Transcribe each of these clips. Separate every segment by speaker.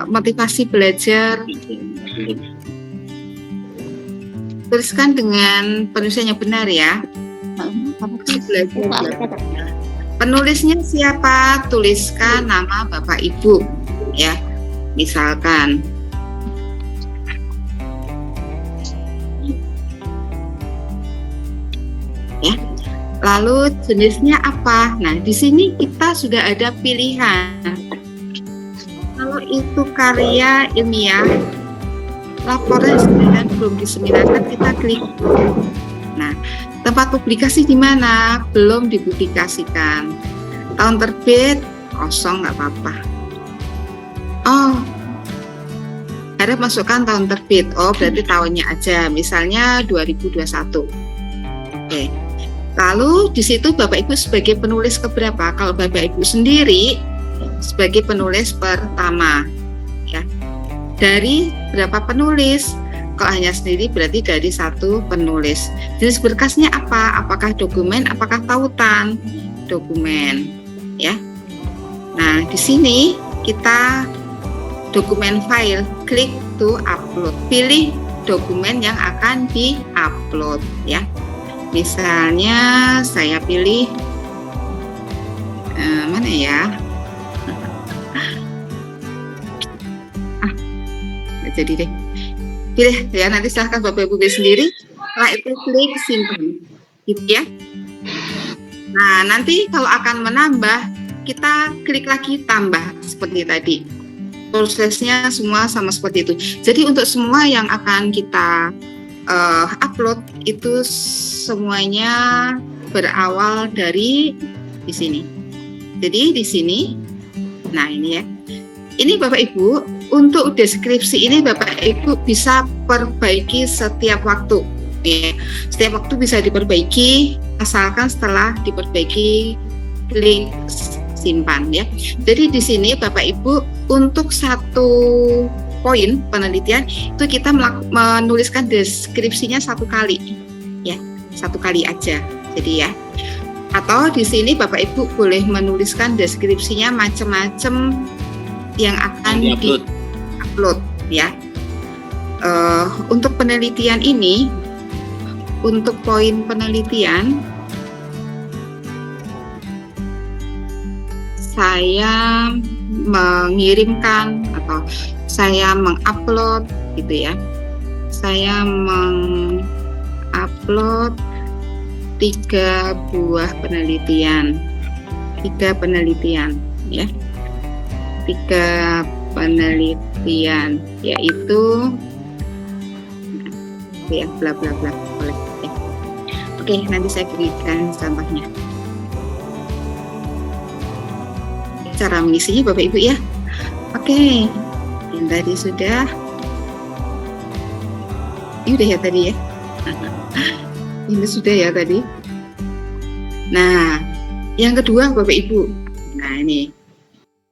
Speaker 1: motivasi belajar. Tuliskan dengan penulisan yang benar ya. Penulisnya siapa? Tuliskan nama Bapak Ibu ya. Misalkan ya. Lalu jenisnya apa? Nah, di sini kita sudah ada pilihan. Kalau itu karya ilmiah, laporan belum diseminarkan, kita klik. Nah, tempat publikasi di mana? Belum dipublikasikan. Tahun terbit kosong, nggak apa-apa. Oh, ada masukkan tahun terbit. Oh, berarti tahunnya aja. Misalnya 2021. Oke. Lalu di situ Bapak Ibu sebagai penulis keberapa? Kalau Bapak Ibu sendiri sebagai penulis pertama, ya. Dari berapa penulis? Kalau hanya sendiri berarti dari satu penulis. Jenis berkasnya apa? Apakah dokumen? Apakah tautan? Dokumen, ya. Nah, di sini kita dokumen file, klik to upload. Pilih dokumen yang akan di-upload, ya. Misalnya saya pilih mana ya? Jadi deh. Pilih ya, nanti silahkan Bapak Ibu sendiri. Setelah itu klik simpan, gitu ya. Nah, nanti kalau akan menambah, kita klik lagi tambah seperti tadi. Prosesnya semua sama seperti itu. Jadi untuk semua yang akan kita upload itu semuanya berawal dari di sini. Jadi di sini, nah ini ya. Ini Bapak Ibu, untuk deskripsi ini Bapak Ibu bisa perbaiki setiap waktu. Ya. Setiap waktu bisa diperbaiki, asalkan setelah diperbaiki klik simpan ya. Jadi di sini Bapak Ibu untuk satu poin penelitian itu kita menuliskan deskripsinya satu kali ya, satu kali aja. Jadi ya, atau di sini Bapak Ibu boleh menuliskan deskripsinya macam-macam yang akan di-upload ya. Untuk penelitian ini, untuk poin penelitian saya mengirimkan atau saya mengupload gitu ya. Saya mengupload 3 buah penelitian. 3 penelitian ya. 3 penelitian yaitu ya bla bla bla boleh ya. Oke, nanti saya berikan contohnya. Cara mengisinya Bapak Ibu ya. Oke, yang tadi sudah. Ini udah ya tadi ya. Ini sudah ya tadi. Nah, yang kedua Bapak Ibu. Nah ini.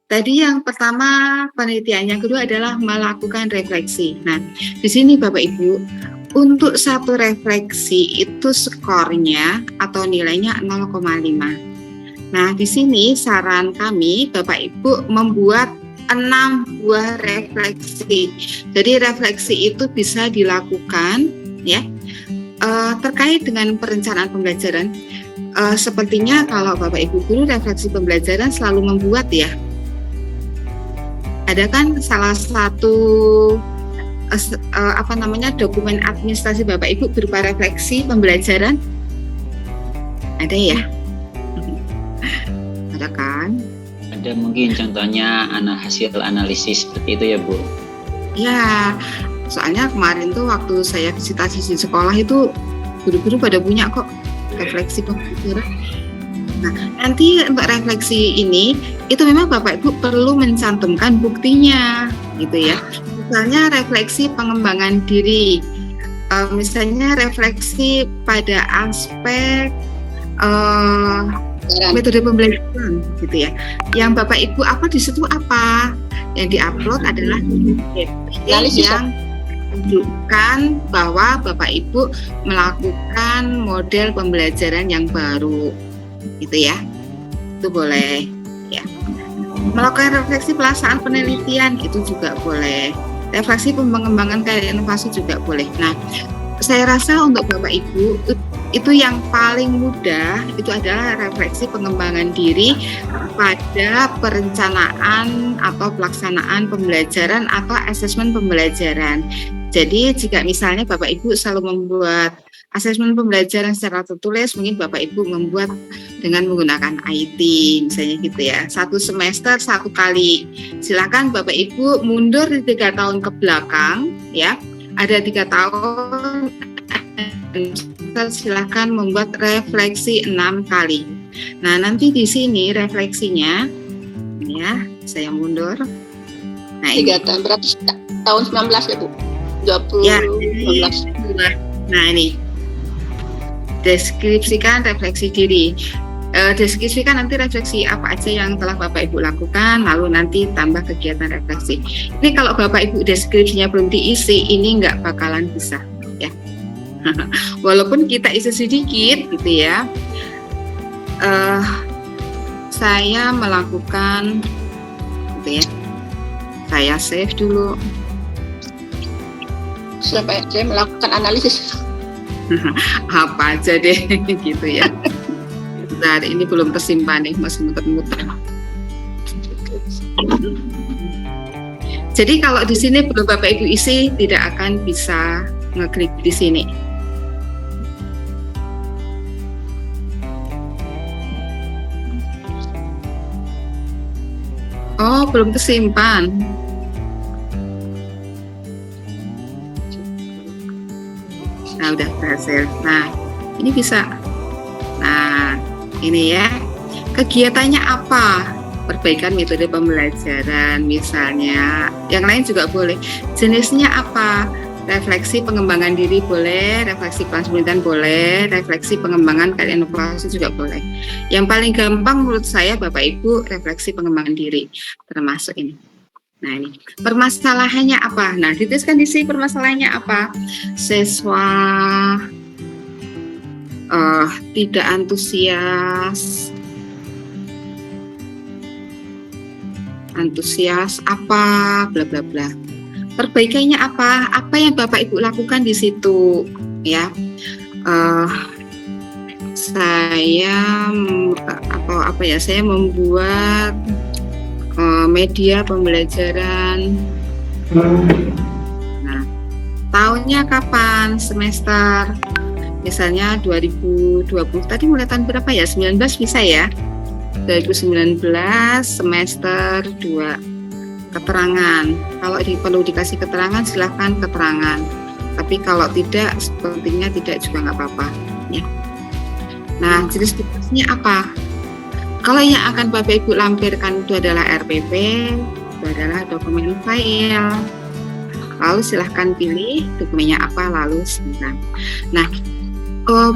Speaker 1: Tadi yang pertama penelitian, yang kedua adalah melakukan refleksi. Nah, di sini Bapak Ibu, untuk satu refleksi itu skornya atau nilainya 0,5. Nah, di sini saran kami Bapak Ibu membuat 6 buah refleksi. Jadi refleksi itu bisa dilakukan ya terkait dengan perencanaan pembelajaran. Sepertinya kalau Bapak Ibu guru refleksi pembelajaran selalu membuat ya. Ada kan salah satu dokumen administrasi Bapak Ibu berupa refleksi pembelajaran? Ada ya? Ada kan?
Speaker 2: Ada mungkin contohnya hasil analisis seperti itu ya Bu?
Speaker 1: Ya, soalnya kemarin tuh waktu saya visitasi di sekolah itu guru-guru pada punya kok refleksi pembelajaran. Nah, nanti untuk refleksi ini itu memang Bapak Ibu perlu mencantumkan buktinya gitu ya. Misalnya refleksi pengembangan diri, misalnya refleksi pada aspek metode pembelajaran gitu ya. Yang Bapak Ibu upload di situ apa? Yang diupload adalah yang menunjukkan bahwa Bapak Ibu melakukan model pembelajaran yang baru gitu ya. Itu boleh ya. Melakukan refleksi pelaksanaan penelitian itu juga boleh. Refleksi pengembangan karya inovasi juga boleh. Nah, saya rasa untuk Bapak Ibu itu yang paling mudah itu adalah refleksi pengembangan diri pada perencanaan atau pelaksanaan pembelajaran atau asesmen pembelajaran. Jadi jika misalnya Bapak Ibu selalu membuat asesmen pembelajaran secara tertulis, mungkin Bapak Ibu membuat dengan menggunakan IT misalnya gitu ya, 1 semester 1 kali. Silakan Bapak Ibu mundur 3 tahun ke belakang ya, ada 3 tahun silakan membuat refleksi 6 kali. Nah, nanti di sini refleksinya ya, saya mundur. Nah,
Speaker 3: 3 tahun berarti tahun 19 ya, Bu. 20
Speaker 1: ya,
Speaker 3: 19.
Speaker 1: Nah, ini deskripsikan refleksi diri. Deskripsikan nanti refleksi apa aja yang telah Bapak Ibu lakukan, lalu nanti tambah kegiatan refleksi. Ini kalau Bapak Ibu deskripsinya belum diisi, ini nggak bakalan bisa ya. Walaupun kita isi sedikit gitu ya. Saya melakukan gitu ya. Saya save dulu.
Speaker 3: Saya melakukan analisis.
Speaker 1: Apa aja deh gitu ya. Bentar, ini belum tersimpan nih, masih muter-muter. Jadi kalau di sini belum Bapak Ibu isi, tidak akan bisa ngeklik di sini. Oh, belum tersimpan. Nah, udah berhasil. Nah, ini bisa. Nah, ini ya. Kegiatannya apa? Perbaikan metode pembelajaran misalnya. Yang lain juga boleh. Jenisnya apa? Refleksi pengembangan diri boleh, refleksi penelitian boleh, refleksi pengembangan karya inovasi juga boleh. Yang paling gampang menurut saya Bapak Ibu refleksi pengembangan diri termasuk ini. Nah, ini permasalahannya apa? Nah, dituliskan di sini permasalahannya apa? Siswa tidak antusias apa bla bla bla. Perbaikannya apa? Apa yang Bapak Ibu lakukan di situ ya? Saya saya membuat media pembelajaran. Nah, tahunnya kapan? Semester misalnya 2020. Tadi mulai tahun berapa ya? 19 bisa ya? 2019 semester 2. Keterangan. Kalau perlu dikasih keterangan, silahkan keterangan. Tapi kalau tidak, sepertinya tidak juga nggak apa-apa. Ya. Nah, jenis tugasnya apa? Kalau yang akan Bapak Ibu lampirkan itu adalah RPP, itu adalah dokumen file. Lalu silahkan pilih dokumennya apa, lalu simpan. Nah,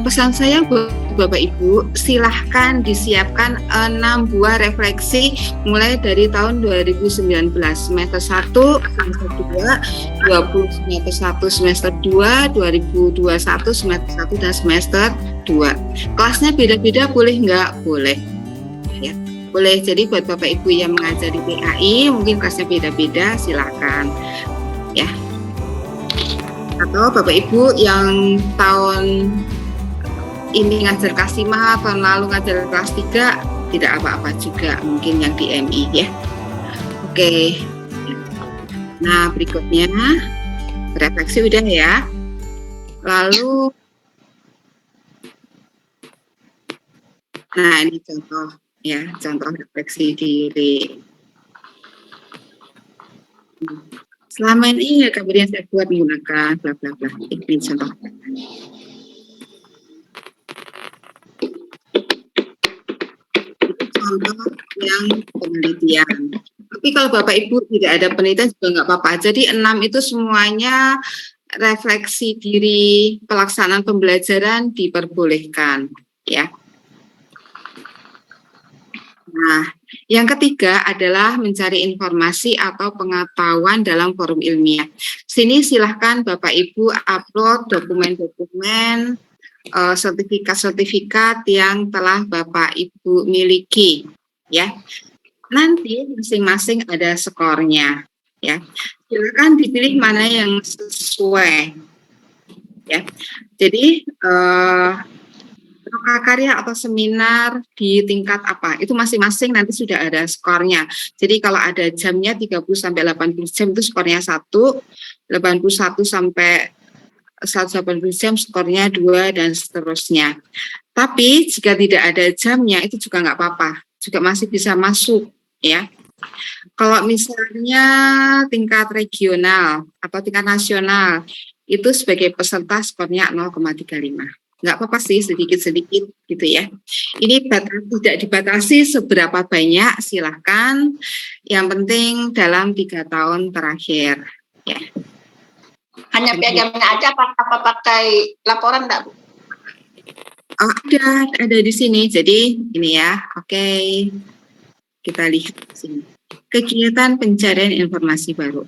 Speaker 1: pesan saya buat Bapak Ibu, silahkan disiapkan 6 buah refleksi mulai dari tahun 2019, semester 1, semester 2, 20 semester 1, semester 2, 2021, semester 1, dan semester 2. Kelasnya beda-beda boleh nggak? Boleh. Ya, boleh. Jadi buat Bapak Ibu yang mengajar di PAI, mungkin kelasnya beda-beda, silakan. Ya. Atau Bapak Ibu yang tahun ini ngajar kelas 5, tahun lalu ngajar kelas 3, tidak apa-apa juga, mungkin yang di MI ya. Oke. Nah, berikutnya refleksi udah ya. Lalu nah, ini contoh ya, contoh refleksi diri. Selama ini kemudian saya buat menggunakan bla bla bla. Ini contoh. Contoh yang penelitian. Tapi kalau Bapak Ibu tidak ada penelitian juga nggak apa-apa. Jadi 6 itu semuanya refleksi diri, pelaksanaan pembelajaran diperbolehkan, ya. Nah, yang ketiga adalah mencari informasi atau pengetahuan dalam forum ilmiah. Sini silahkan Bapak Ibu upload dokumen-dokumen, sertifikat-sertifikat yang telah Bapak Ibu miliki, ya. Nanti masing-masing ada skornya, ya. Silakan dipilih mana yang sesuai, ya. Jadi karya atau seminar di tingkat apa, itu masing-masing nanti sudah ada skornya. Jadi kalau ada jamnya 30 sampai 80 jam itu skornya 1, 81 sampai 180 jam skornya 2, dan seterusnya. Tapi jika tidak ada jamnya itu juga nggak apa-apa, juga masih bisa masuk, ya. Kalau misalnya tingkat regional atau tingkat nasional, itu sebagai peserta skornya 0,35. Nggak apa-apa sih, sedikit-sedikit gitu ya. Ini tidak dibatasi seberapa banyak, silahkan. Yang penting dalam 3 tahun terakhir. Ya.
Speaker 3: Hanya piagamnya aja apa pakai laporan enggak, Bu?
Speaker 1: Oh, ada di sini. Jadi ini ya, oke. Kita lihat di sini. Kegiatan pencarian informasi baru.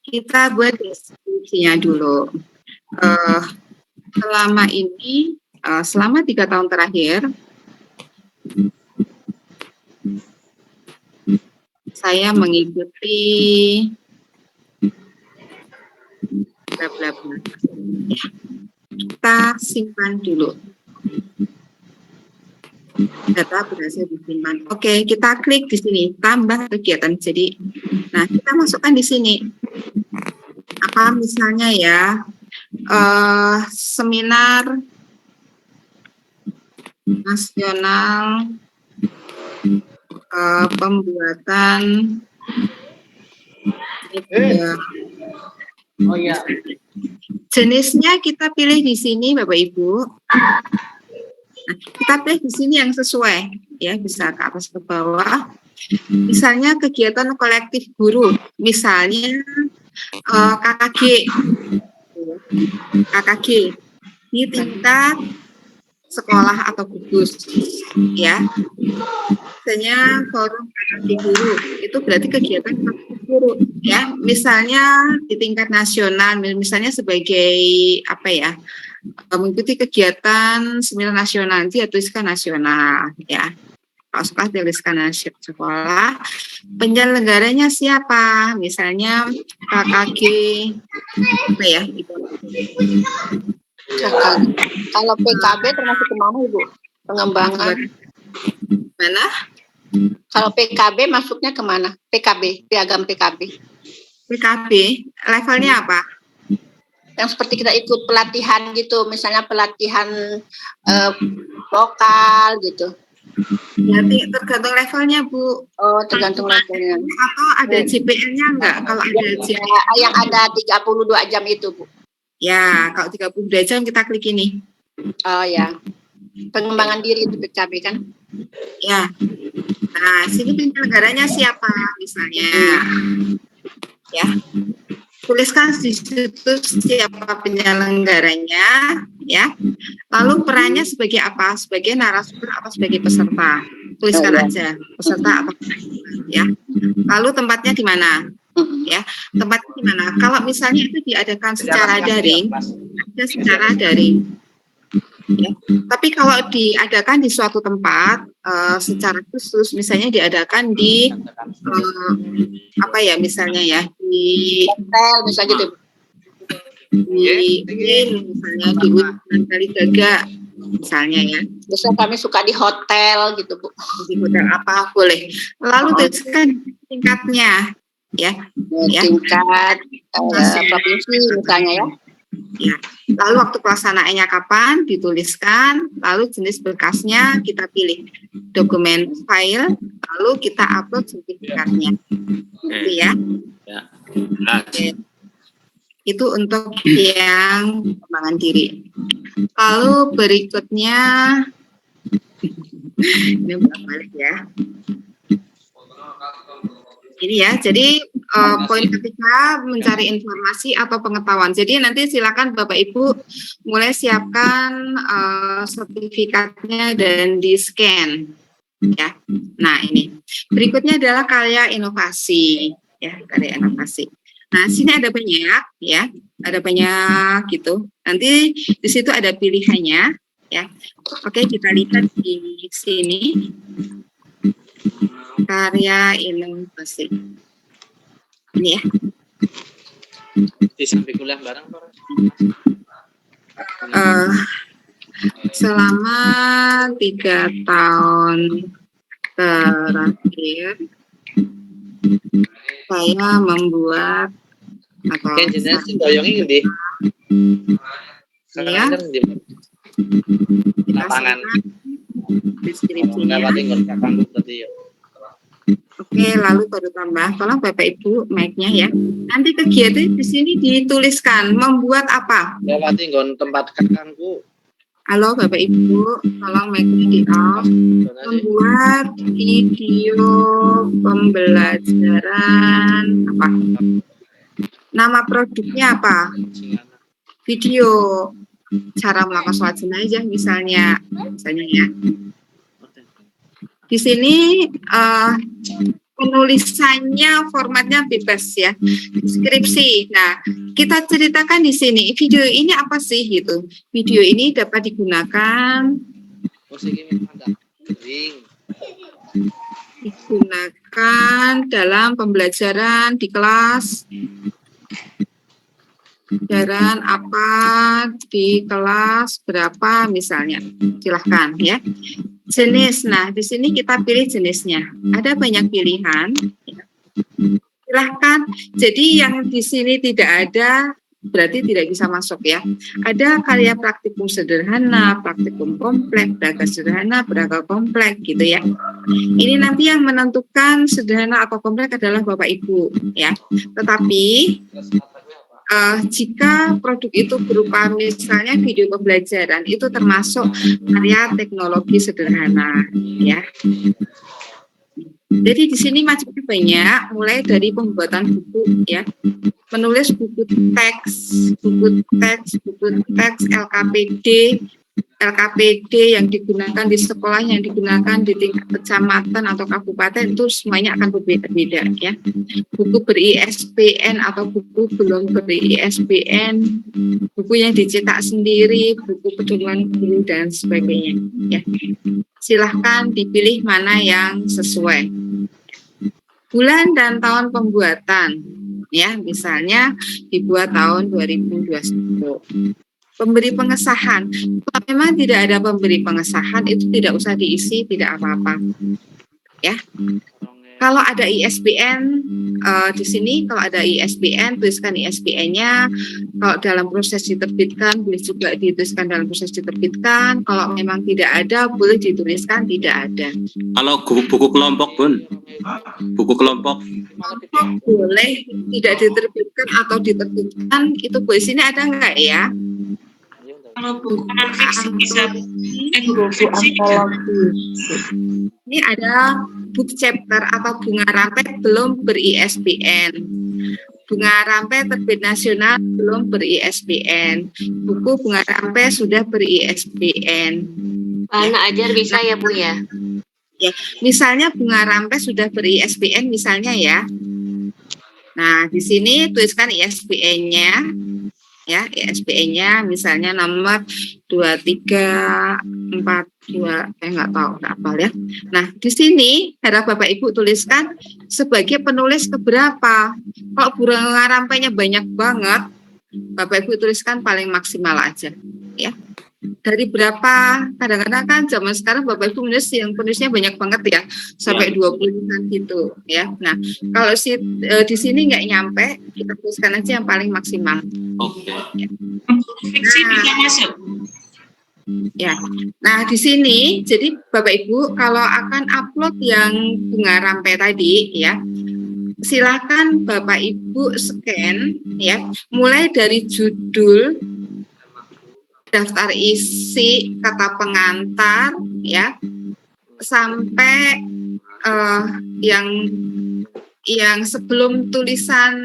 Speaker 1: Kita buat deskripsinya dulu. Selama ini, selama 3 tahun terakhir, saya mengikuti bla bla bla. Kita simpan dulu. Data berhasil disimpan. Oke, kita klik di sini, tambah kegiatan. Jadi, nah kita masukkan di sini. Apa misalnya ya, seminar nasional pembuatan media.
Speaker 3: Oh iya.
Speaker 1: Jenisnya kita pilih di sini, Bapak Ibu. Nah, kita pilih di sini yang sesuai, ya, bisa ke atas ke bawah. Misalnya kegiatan kolektif guru, misalnya KKG di tingkat sekolah atau gugus, ya. Misalnya forum KKG guru, itu berarti kegiatan guru, ya. Misalnya di tingkat nasional, misalnya sebagai apa ya? Mengikuti kegiatan seminar nasional, nanti ya tuliskan nasional, ya. Kalau sekolah tuliskan sekolah. Penyelenggaranya siapa? Misalnya KKG, apa ya?
Speaker 3: Kalau PKB termasuk kemana, Ibu? Pengembangan.
Speaker 1: Mana?
Speaker 3: Kalau PKB masuknya kemana? PKB, piagam PKB.
Speaker 1: PKB, levelnya apa?
Speaker 3: Yang seperti kita ikut pelatihan gitu, misalnya pelatihan lokal gitu.
Speaker 1: Nanti tergantung levelnya, Bu.
Speaker 3: Oh, tergantung levelnya.
Speaker 1: Atau ada JPL-nya enggak? Kalau ada JPL
Speaker 3: yang ada 32 jam itu, Bu.
Speaker 1: Ya, kalau 32 jam kita klik ini.
Speaker 3: Oh ya. Pengembangan diri itu PKB kan?
Speaker 1: Ya. Nah, sini penyelenggaranya siapa misalnya? Ya. Tuliskan di situ siapa penyelenggaranya, ya. Lalu perannya sebagai apa? Sebagai narasumber atau sebagai peserta? Tuliskan aja peserta atau peserta, ya. Lalu tempatnya di mana? Ya, tempatnya di mana? Kalau misalnya itu diadakan secara daring, ada secara daring. Ya. Tapi kalau diadakan di suatu tempat secara khusus, misalnya diadakan di apa ya, misalnya ya di
Speaker 3: hotel misalnya gitu,
Speaker 1: misalnya di Utan Kaligaga misalnya ya.
Speaker 3: Biasanya kami suka di hotel gitu, Bu.
Speaker 1: Di hotel apa boleh. Lalu tuliskan tingkatnya, ya.
Speaker 3: Tingkat provinsi misalnya ya.
Speaker 1: Ya. Lalu waktu pelaksanaannya kapan dituliskan, lalu jenis berkasnya kita pilih dokumen file, lalu kita upload sertifikatnya. Gitu ya. Oke. Itu untuk yang pengembangan diri. Lalu berikutnya ini balik ya. Ini ya, jadi poin ketiga mencari informasi atau pengetahuan. Jadi nanti silakan Bapak Ibu mulai siapkan sertifikatnya dan di scan, ya. Nah ini berikutnya adalah karya inovasi, ya, karya inovasi. Nah sini ada banyak, ya, ada banyak gitu. Nanti di situ ada pilihannya, ya. Oke, kita lihat di sini karya inovasi. Ini ya.
Speaker 4: Di samping kuliah bareng, Pak.
Speaker 1: Selama 3 tahun terakhir saya membuat atau
Speaker 4: Kan jenengan sing doyongi ngendi?
Speaker 1: ya,
Speaker 4: Kadang-kadang di lapangan.
Speaker 1: deskripsinya.
Speaker 4: Lewat nggon kakangku tadi ya.
Speaker 1: Oke, lalu baru tambah. Tolong Bapak Ibu mic-nya ya. Nanti kegiatan di sini dituliskan membuat apa?
Speaker 4: Lewat nggon tempat kakangku.
Speaker 1: Halo Bapak Ibu, tolong mic-nya di off. Membuat video pembelajaran apa? Nama produknya apa? Video. Cara melakukan sholat jenazah misalnya ya. Di sini penulisannya formatnya bebas ya, deskripsi. Nah, kita ceritakan di sini video ini apa sih gitu. Video ini dapat digunakan dalam pembelajaran di kelas. Pelajaran apa di kelas berapa misalnya. Silahkan ya. Jenis, nah di sini kita pilih jenisnya. Ada banyak pilihan. Silahkan. Jadi yang di sini tidak ada berarti tidak bisa masuk ya. Ada karya praktikum sederhana, praktikum kompleks, braga sederhana, braga kompleks gitu ya. Ini nanti yang menentukan sederhana atau kompleks adalah Bapak Ibu ya. Tetapi jika produk itu berupa misalnya video pembelajaran, itu termasuk karya teknologi sederhana ya. Jadi di sini macamnya banyak, mulai dari pembuatan buku ya, menulis buku teks LKPD yang digunakan di sekolah, yang digunakan di tingkat kecamatan atau kabupaten, itu semuanya akan berbeda-beda ya. Buku ber-ISBN atau buku belum ber-ISBN, buku yang dicetak sendiri, buku pedoman guru dan sebagainya ya. Silahkan dipilih mana yang sesuai. Bulan dan tahun pembuatan ya, misalnya dibuat tahun 2021. Pemberi pengesahan, kalau memang tidak ada pemberi pengesahan itu tidak usah diisi, tidak apa-apa ya. Kalau ada ISBN di sini, kalau ada ISBN tuliskan ISBN-nya. Kalau dalam proses diterbitkan boleh juga dituliskan dalam proses diterbitkan. Kalau memang tidak ada boleh dituliskan tidak ada.
Speaker 5: Kalau buku kelompok Bun, buku kelompok
Speaker 1: boleh tidak diterbitkan atau diterbitkan, itu boleh. Sini ada enggak ya?
Speaker 6: Kalau buku non-fiksi bisa buku
Speaker 1: Ini ada book chapter atau bunga rampai belum ber-ISBN. Bunga rampai terbit nasional belum ber-ISBN. Buku bunga rampai sudah ber-ISBN.
Speaker 6: anak ajar bisa ya Bu ya?
Speaker 1: Ya, misalnya bunga rampai sudah ber-ISBN misalnya ya. Nah, di sini tuliskan ISBN-nya. Ya, ISBN-nya misalnya nomor 2342, nggak tahu apa ya. Nah, di sini harap Bapak Ibu tuliskan sebagai penulis keberapa. Kalau bunga rampainya banyak banget, Bapak Ibu tuliskan paling maksimal aja, ya. Dari berapa? Kadang-kadang kan zaman sekarang Bapak Ibu menulis yang penulisnya banyak banget ya, sampai 20-an gitu ya. Nah, kalau di sini nggak nyampe, kita tuliskan aja yang paling maksimal.
Speaker 5: Oke.
Speaker 6: Fiksi bisa masuk.
Speaker 1: Ya. Nah, di sini jadi Bapak Ibu kalau akan upload yang bunga rampai tadi ya, silakan Bapak Ibu scan ya, mulai dari judul, daftar isi, kata pengantar ya, sampai yang sebelum tulisan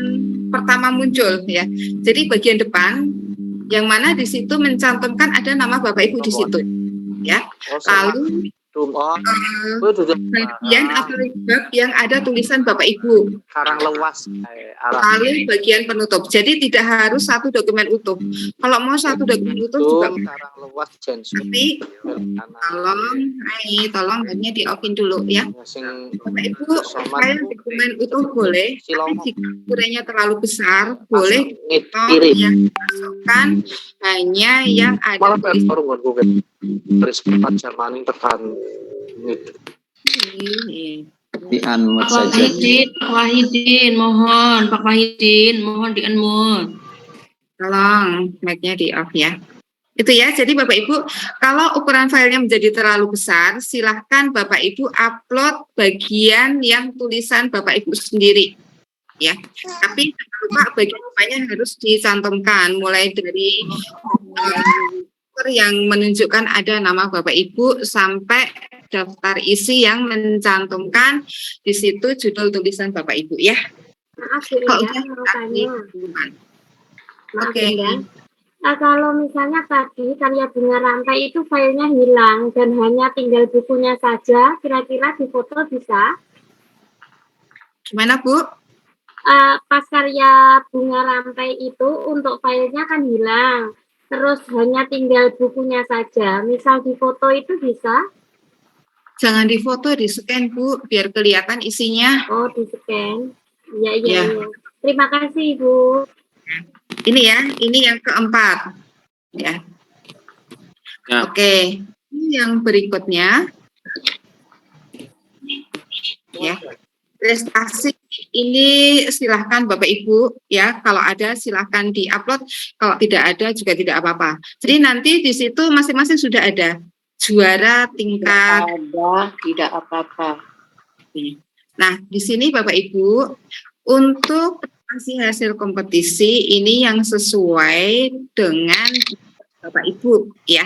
Speaker 1: pertama muncul ya. Jadi bagian depan yang mana di situ mencantumkan ada nama Bapak Ibu di situ ya. Lalu bagian atau bab yang ada tulisan Bapak Ibu.
Speaker 4: Karang lewas
Speaker 1: Lalu bagian penutup. Jadi tidak harus satu dokumen utuh. Kalau mau satu dokumen utuh juga
Speaker 4: karang lewas jensu.
Speaker 1: tapi tolong hanya di-off-in dulu ya. Bapak Ibu, file dokumen utuh boleh, tapi jika ukurannya terlalu besar, boleh yang dimasukkan hanya yang ada tulisan.
Speaker 4: Terus empat jamaning tekan.
Speaker 2: Di unmute
Speaker 6: Pak
Speaker 2: saja.
Speaker 6: Wahidin, mohon. Pak Wahidin, mohon di-unmute.
Speaker 1: Tolong mic-nya di-off ya. Itu ya, jadi Bapak Ibu, kalau ukuran filenya menjadi terlalu besar, silahkan Bapak Ibu upload bagian yang tulisan Bapak Ibu sendiri. Ya, tapi jangan lupa bagian-bagiannya harus dicantumkan, mulai dari yang menunjukkan ada nama Bapak Ibu sampai daftar isi yang mencantumkan di situ judul tulisan Bapak Ibu ya.
Speaker 7: Maaf
Speaker 1: Kalau
Speaker 7: ya,
Speaker 1: udah,
Speaker 7: mau tanya.
Speaker 1: Oke.
Speaker 7: Nah, kalau misalnya tadi karya bunga rantai itu filenya hilang dan hanya tinggal bukunya saja, kira-kira difoto bisa?
Speaker 1: Gimana Bu?
Speaker 7: Pas karya bunga rantai itu untuk filenya kan hilang, terus hanya tinggal bukunya saja. Misal difoto itu bisa?
Speaker 1: Jangan difoto, di-scan Bu, biar kelihatan isinya.
Speaker 7: Oh, di-scan. Iya.
Speaker 1: Ya.
Speaker 7: Terima kasih, Ibu.
Speaker 1: Ini ya, ini yang keempat. Ya.
Speaker 5: Ya.
Speaker 1: Oke, ini yang berikutnya. Ya. Prestasi ini silahkan Bapak Ibu ya, kalau ada silahkan di-upload, kalau tidak ada juga tidak apa-apa. Jadi nanti di situ masing-masing sudah ada juara tingkat.
Speaker 3: Tidak apa-apa.
Speaker 1: Nah, di sini Bapak Ibu, untuk hasil kompetisi ini yang sesuai dengan Bapak Ibu ya.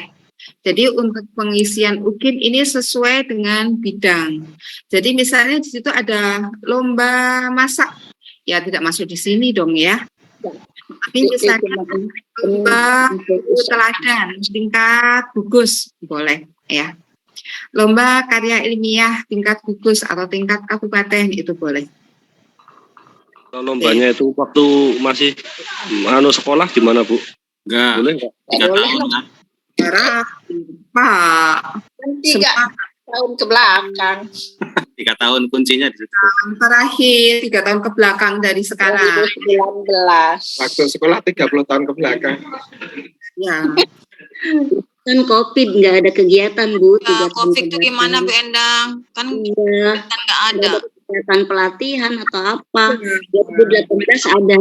Speaker 1: Jadi untuk pengisian UKIM ini sesuai dengan bidang. Jadi misalnya di situ ada lomba masak, ya tidak masuk di sini dong ya. Tapi misalnya lomba teladan tingkat gugus boleh ya. Lomba karya ilmiah tingkat gugus atau tingkat kabupaten itu boleh.
Speaker 8: Kalau lombanya itu waktu masih sekolah gimana Bu?
Speaker 5: Enggak.
Speaker 8: Boleh nggak?
Speaker 5: 3 tahun lah.
Speaker 1: Pak.
Speaker 3: 3 tahun ke belakang.
Speaker 5: 3 tahun kuncinya di situ.
Speaker 1: Terakhir 3 tahun ke belakang dari sekarang.
Speaker 3: 2019.
Speaker 9: Waktu sekolah 30 tahun ke belakang.
Speaker 1: Ya.
Speaker 10: Kan COVID nggak ada kegiatan Bu.
Speaker 6: Ya, COVID itu gimana Bu Endang? Kan
Speaker 10: Iya.
Speaker 6: nggak ada.
Speaker 10: Kegiatan pelatihan atau apa? 2018 ada.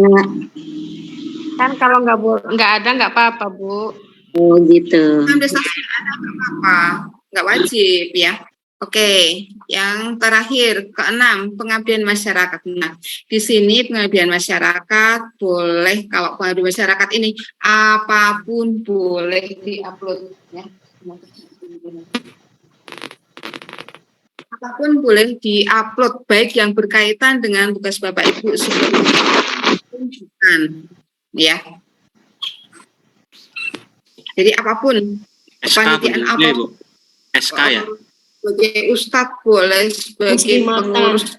Speaker 6: Kan kalau nggak ada nggak apa-apa Bu.
Speaker 10: Oh gitu.
Speaker 1: Prestasi ada nggak apa-apa, nggak wajib ya. Oke, yang terakhir keenam pengabdian masyarakat. Nah, di sini pengabdian masyarakat boleh, kalau pengabdian masyarakat ini apapun boleh diupload ya. Apapun boleh diupload, baik yang berkaitan dengan tugas Bapak Ibu bukan ya. Jadi apapun, kepanitiaan apapun.
Speaker 5: SK ya?
Speaker 1: Sebagai ustadz boleh, sebagai pengurus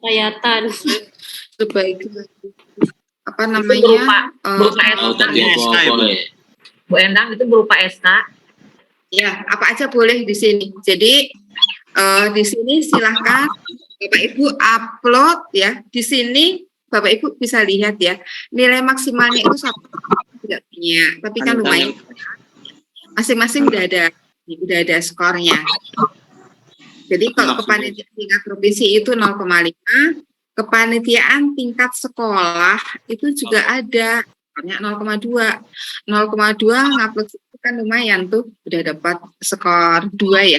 Speaker 6: Kayatan.
Speaker 1: sebagai apa namanya?
Speaker 5: SK ya,
Speaker 6: Bu Endang itu berupa SK.
Speaker 1: Ya, apa aja boleh di sini. Jadi di sini silahkan Bapak Ibu upload ya. Di sini Bapak Ibu bisa lihat ya, nilai maksimalnya itu tidak punya, tapi kan lumayan. Masing-masing udah ada skornya. Jadi kalau kepanitiaan tingkat provinsi itu 0,5, kepanitiaan tingkat sekolah itu juga ada, 0,2. 0,2 ngupload itu kan lumayan tuh, udah dapat skor 2 ya.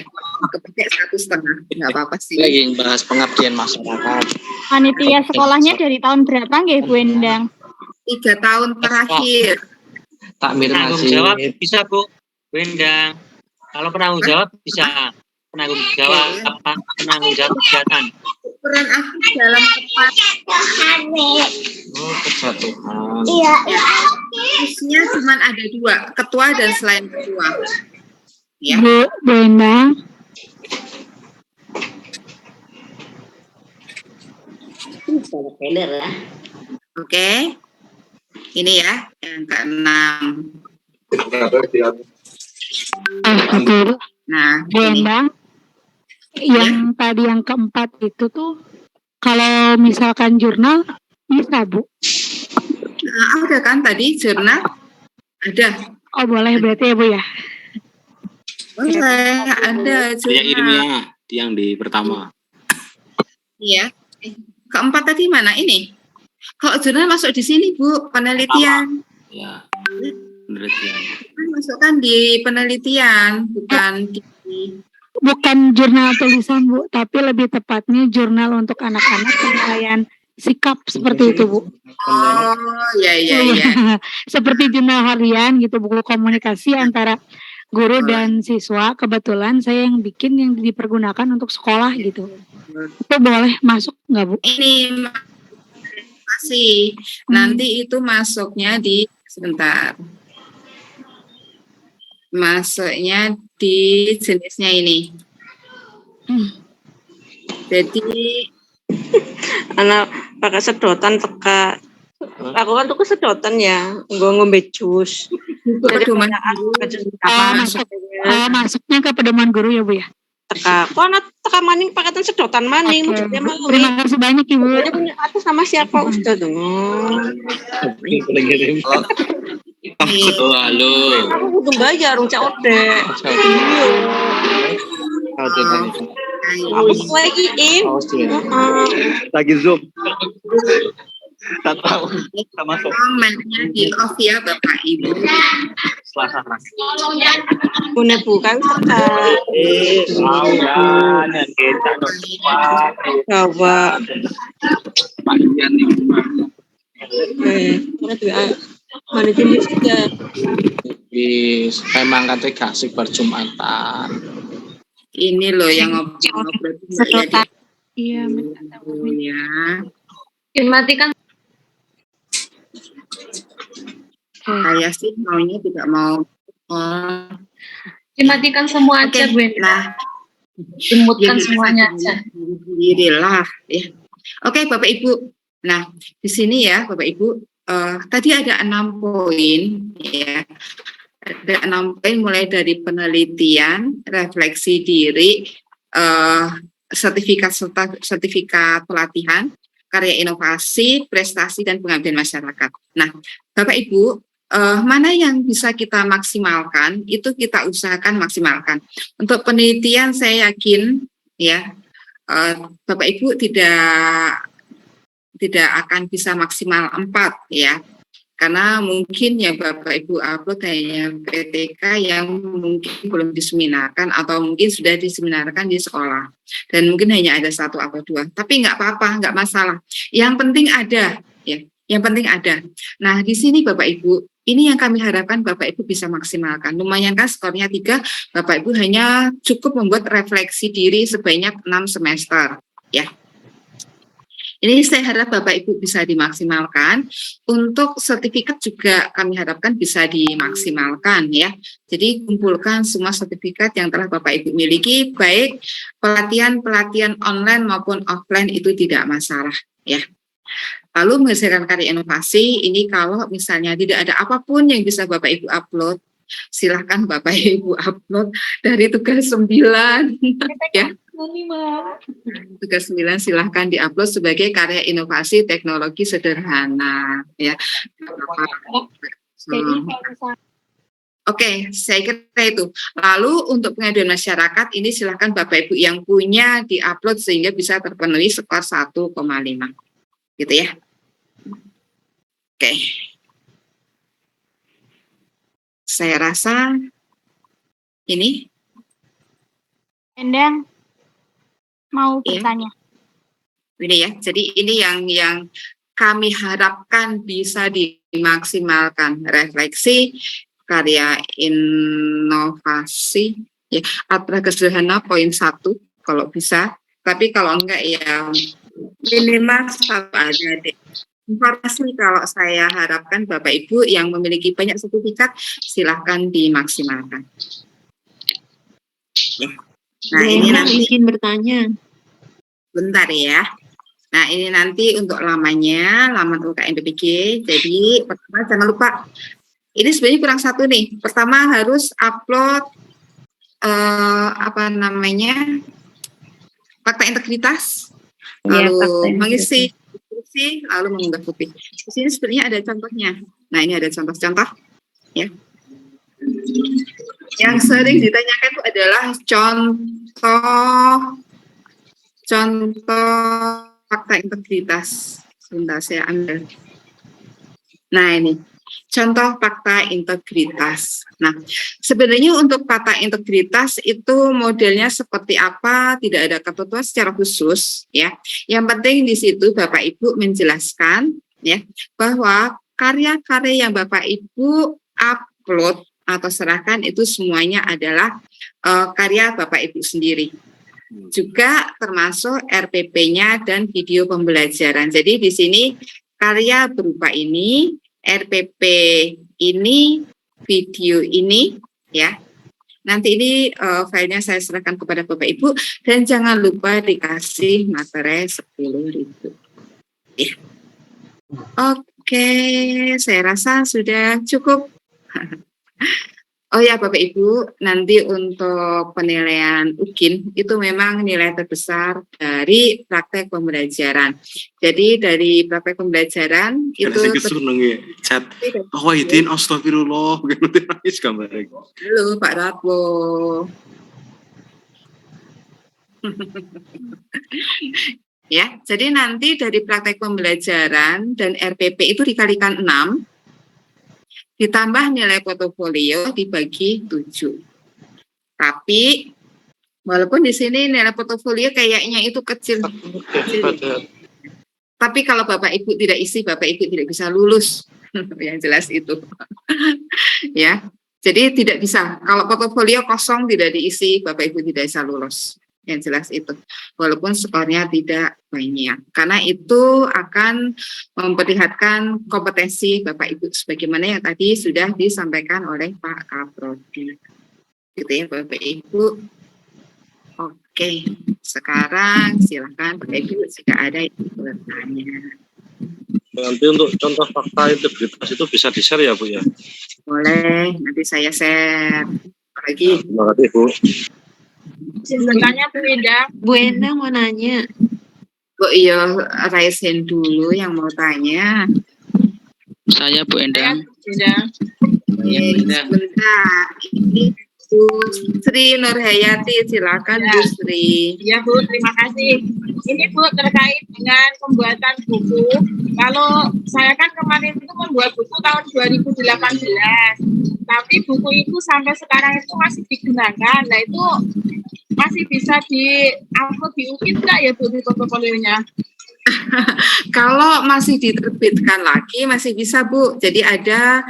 Speaker 1: Kepake 1,5, nggak apa-apa sih.
Speaker 4: Lagi bahas pengabdian masyarakat.
Speaker 11: Panitia sekolahnya dari tahun berapa nggih Bu Endang?
Speaker 1: 3 tahun terakhir.
Speaker 4: Takmir
Speaker 12: Penanggung
Speaker 4: masih.
Speaker 12: jawab bisa Bu Endang. Kalau penanggung jawab bisa. Penanggung jawab apa? Penanggung jawab kegiatan.
Speaker 1: Peran aktif dalam
Speaker 4: Oh, kesatuan.
Speaker 1: Iya. Khususnya cuma ada 2, ketua dan selain ketua. Ya.
Speaker 11: Bu Endang.
Speaker 10: Kalender ya.
Speaker 1: Oke. Ini ya, yang keenam. Nah,
Speaker 11: Bu
Speaker 1: ini.
Speaker 11: Endang, yang tadi yang keempat itu tuh, kalau misalkan jurnal, bisa Bu?
Speaker 1: Nah, ada kan tadi jurnal? Ada.
Speaker 11: Oh boleh berarti ya Bu ya?
Speaker 1: Boleh, ada
Speaker 5: Karya
Speaker 1: jurnal.
Speaker 5: ilmiah yang di pertama.
Speaker 1: Iya. Keempat tadi mana ini? Kalau jurnal masuk di sini Bu, penelitian.
Speaker 5: Ya. Penelitian.
Speaker 1: Masukkan di penelitian, bukan di.
Speaker 11: Bukan jurnal tulisan Bu, tapi lebih tepatnya jurnal untuk anak-anak penilaian sikap seperti itu Bu.
Speaker 1: Oh, ya.
Speaker 11: Seperti jurnal harian gitu, buku komunikasi antara guru dan siswa. Kebetulan saya yang bikin yang dipergunakan untuk sekolah gitu. Itu boleh masuk nggak Bu?
Speaker 1: Ini masih nanti itu masuknya di sebentar. Masuknya di jenisnya ini. Jadi
Speaker 6: Anak pakai sedotan teka. Aku kan tuh kesedotan ya, gue ngombe jus. Jadi
Speaker 1: pedoman
Speaker 11: Masuknya ke pedoman guru ya Bu ya?
Speaker 6: teka. Kok anak teka maning pakatan sedotan maning.
Speaker 11: Oke.
Speaker 6: Maksudnya mah
Speaker 11: Terima kasih banyak Ibu.
Speaker 6: Jadi punya atas nama siapa Ustaz dong?
Speaker 5: Oh, halo.
Speaker 6: Aku kudu bayar rung cak ode. Aku lagi im.
Speaker 8: Lagi Zoom.
Speaker 1: Tak tahu sama mainnya di off ya Bapak Ibu.
Speaker 6: Punya bukan coba. Mana jenis ya?
Speaker 4: Memang kata kasih perjumatan.
Speaker 1: Ini loh yang ngobrol
Speaker 11: sedotan. Iya,
Speaker 1: ya.
Speaker 6: Matikan.
Speaker 1: Saya sih maunya tidak mau.
Speaker 6: Dimatikan semua aja,
Speaker 1: Oke, nah,
Speaker 6: dimutkan semuanya aja.
Speaker 1: Dirilah ya. Oke, Bapak Ibu. Nah, di sini ya, Bapak Ibu, tadi ada 6 poin ya. Ada 6 poin mulai dari penelitian, refleksi diri, sertifikat pelatihan, karya inovasi, prestasi dan pengabdian masyarakat. Nah, Bapak Ibu, mana yang bisa kita maksimalkan, itu kita usahakan maksimalkan. Untuk penelitian saya yakin ya, Bapak Ibu tidak akan bisa maksimal 4 ya. Karena mungkin ya Bapak Ibu upload hanya PTK yang mungkin belum diseminarkan atau mungkin sudah diseminarkan di sekolah. Dan mungkin hanya ada 1 atau 2. Tapi nggak apa-apa, nggak masalah. Yang penting ada ya. Yang penting ada. Nah, di sini Bapak Ibu, ini yang kami harapkan Bapak Ibu bisa maksimalkan. Lumayan kan skornya 3, Bapak Ibu hanya cukup membuat refleksi diri sebanyak 6 semester. Ya. Ini saya harap Bapak Ibu bisa dimaksimalkan. Untuk sertifikat juga kami harapkan bisa dimaksimalkan ya. Jadi kumpulkan semua sertifikat yang telah Bapak Ibu miliki, baik pelatihan online maupun offline itu tidak masalah ya. Lalu menghasilkan karya inovasi, ini kalau misalnya tidak ada apapun yang bisa Bapak Ibu upload, silahkan Bapak Ibu upload dari tugas 9 ya. Tugas 9 silahkan diupload sebagai karya inovasi teknologi sederhana ya. Oke, saya kira itu. Lalu untuk pengaduan masyarakat ini silahkan Bapak Ibu yang punya diupload sehingga bisa terpenuhi skor 1,5. Gitu ya. Oke. Saya rasa ini
Speaker 11: Endang mau bertanya.
Speaker 1: Ini ya. Jadi ini yang kami harapkan bisa dimaksimalkan, refleksi, karya inovasi ya, atau sederhana poin 1 kalau bisa. Tapi kalau enggak ya minimal 1 aja deh. Informasi kalau saya harapkan Bapak Ibu yang memiliki banyak sertifikat silahkan dimaksimalkan. Ya. Nah, ini nanti
Speaker 10: izin bertanya.
Speaker 1: bentar ya. Nah, ini nanti untuk laman UKM BPG. Jadi, pertama jangan lupa, ini sebenarnya kurang satu nih. Pertama harus upload fakta integritas, lalu mengisi deskripsi, lalu mengunggah kopi. Di sini sebenarnya ada contohnya. Nah, ini ada contoh-contoh, ya. Yang sering ditanyakan itu adalah contoh fakta integritas. Sebentar saya ambil. Nah, ini contoh fakta integritas. Nah, sebenarnya untuk fakta integritas itu modelnya seperti apa, tidak ada ketentuan secara khusus, ya. Yang penting di situ Bapak Ibu menjelaskan, ya, bahwa karya-karya yang Bapak Ibu upload atau serahkan itu semuanya adalah karya Bapak Ibu sendiri. Juga termasuk RPP-nya dan video pembelajaran. Jadi di sini karya berupa ini, RPP ini, video ini, ya. Nanti ini filenya saya serahkan kepada Bapak Ibu dan jangan lupa dikasih materai 10.000. Ya. Oke, saya rasa sudah cukup. Oh ya Bapak Ibu, nanti untuk penilaian UKIN itu memang nilai terbesar dari praktek pembelajaran. Jadi dari praktek pembelajaran itu
Speaker 5: chat. Oh, izin astagfirullah, begitu nangis gambar.
Speaker 1: Halo Pak Ratwo. Ya, jadi nanti dari praktek pembelajaran dan RPP itu dikalikan 6. Ditambah nilai portofolio dibagi 7. Tapi walaupun di sini nilai portofolio kayaknya itu kecil. Tapi kalau Bapak Ibu tidak isi, Bapak Ibu tidak bisa lulus. Yang jelas itu. Ya. Jadi tidak bisa. Kalau portofolio kosong tidak diisi, Bapak Ibu tidak bisa lulus. Yang jelas itu, walaupun skornya tidak banyak, karena itu akan memperlihatkan kompetensi Bapak Ibu sebagaimana yang tadi sudah disampaikan oleh Pak Kaprodi, gitu ya Bapak Ibu. Oke, sekarang silakan Bapak Ibu jika ada yang bertanya.
Speaker 8: Nanti untuk contoh fakta integritas itu bisa di-share ya Bu ya?
Speaker 1: Boleh, nanti saya share lagi.
Speaker 8: Terima kasih Bu.
Speaker 6: Bertanya Bu Endang mau nanya.
Speaker 1: Bu iya, raise hand dulu yang mau tanya.
Speaker 12: Saya Bu Endang.
Speaker 1: Sebentar, ini Bu Sri Nurhayati, silakan Bu Sri.
Speaker 6: Ya Bu, terima kasih. Ini Bu terkait dengan pembuatan buku. Kalau saya kan kemarin itu membuat buku tahun 2018, tapi buku itu sampai sekarang itu masih digunakan. Nah itu masih bisa di-upload di UKIN nggak ya Bu di portofolionya?
Speaker 1: Kalau masih diterbitkan lagi masih bisa Bu. Jadi ada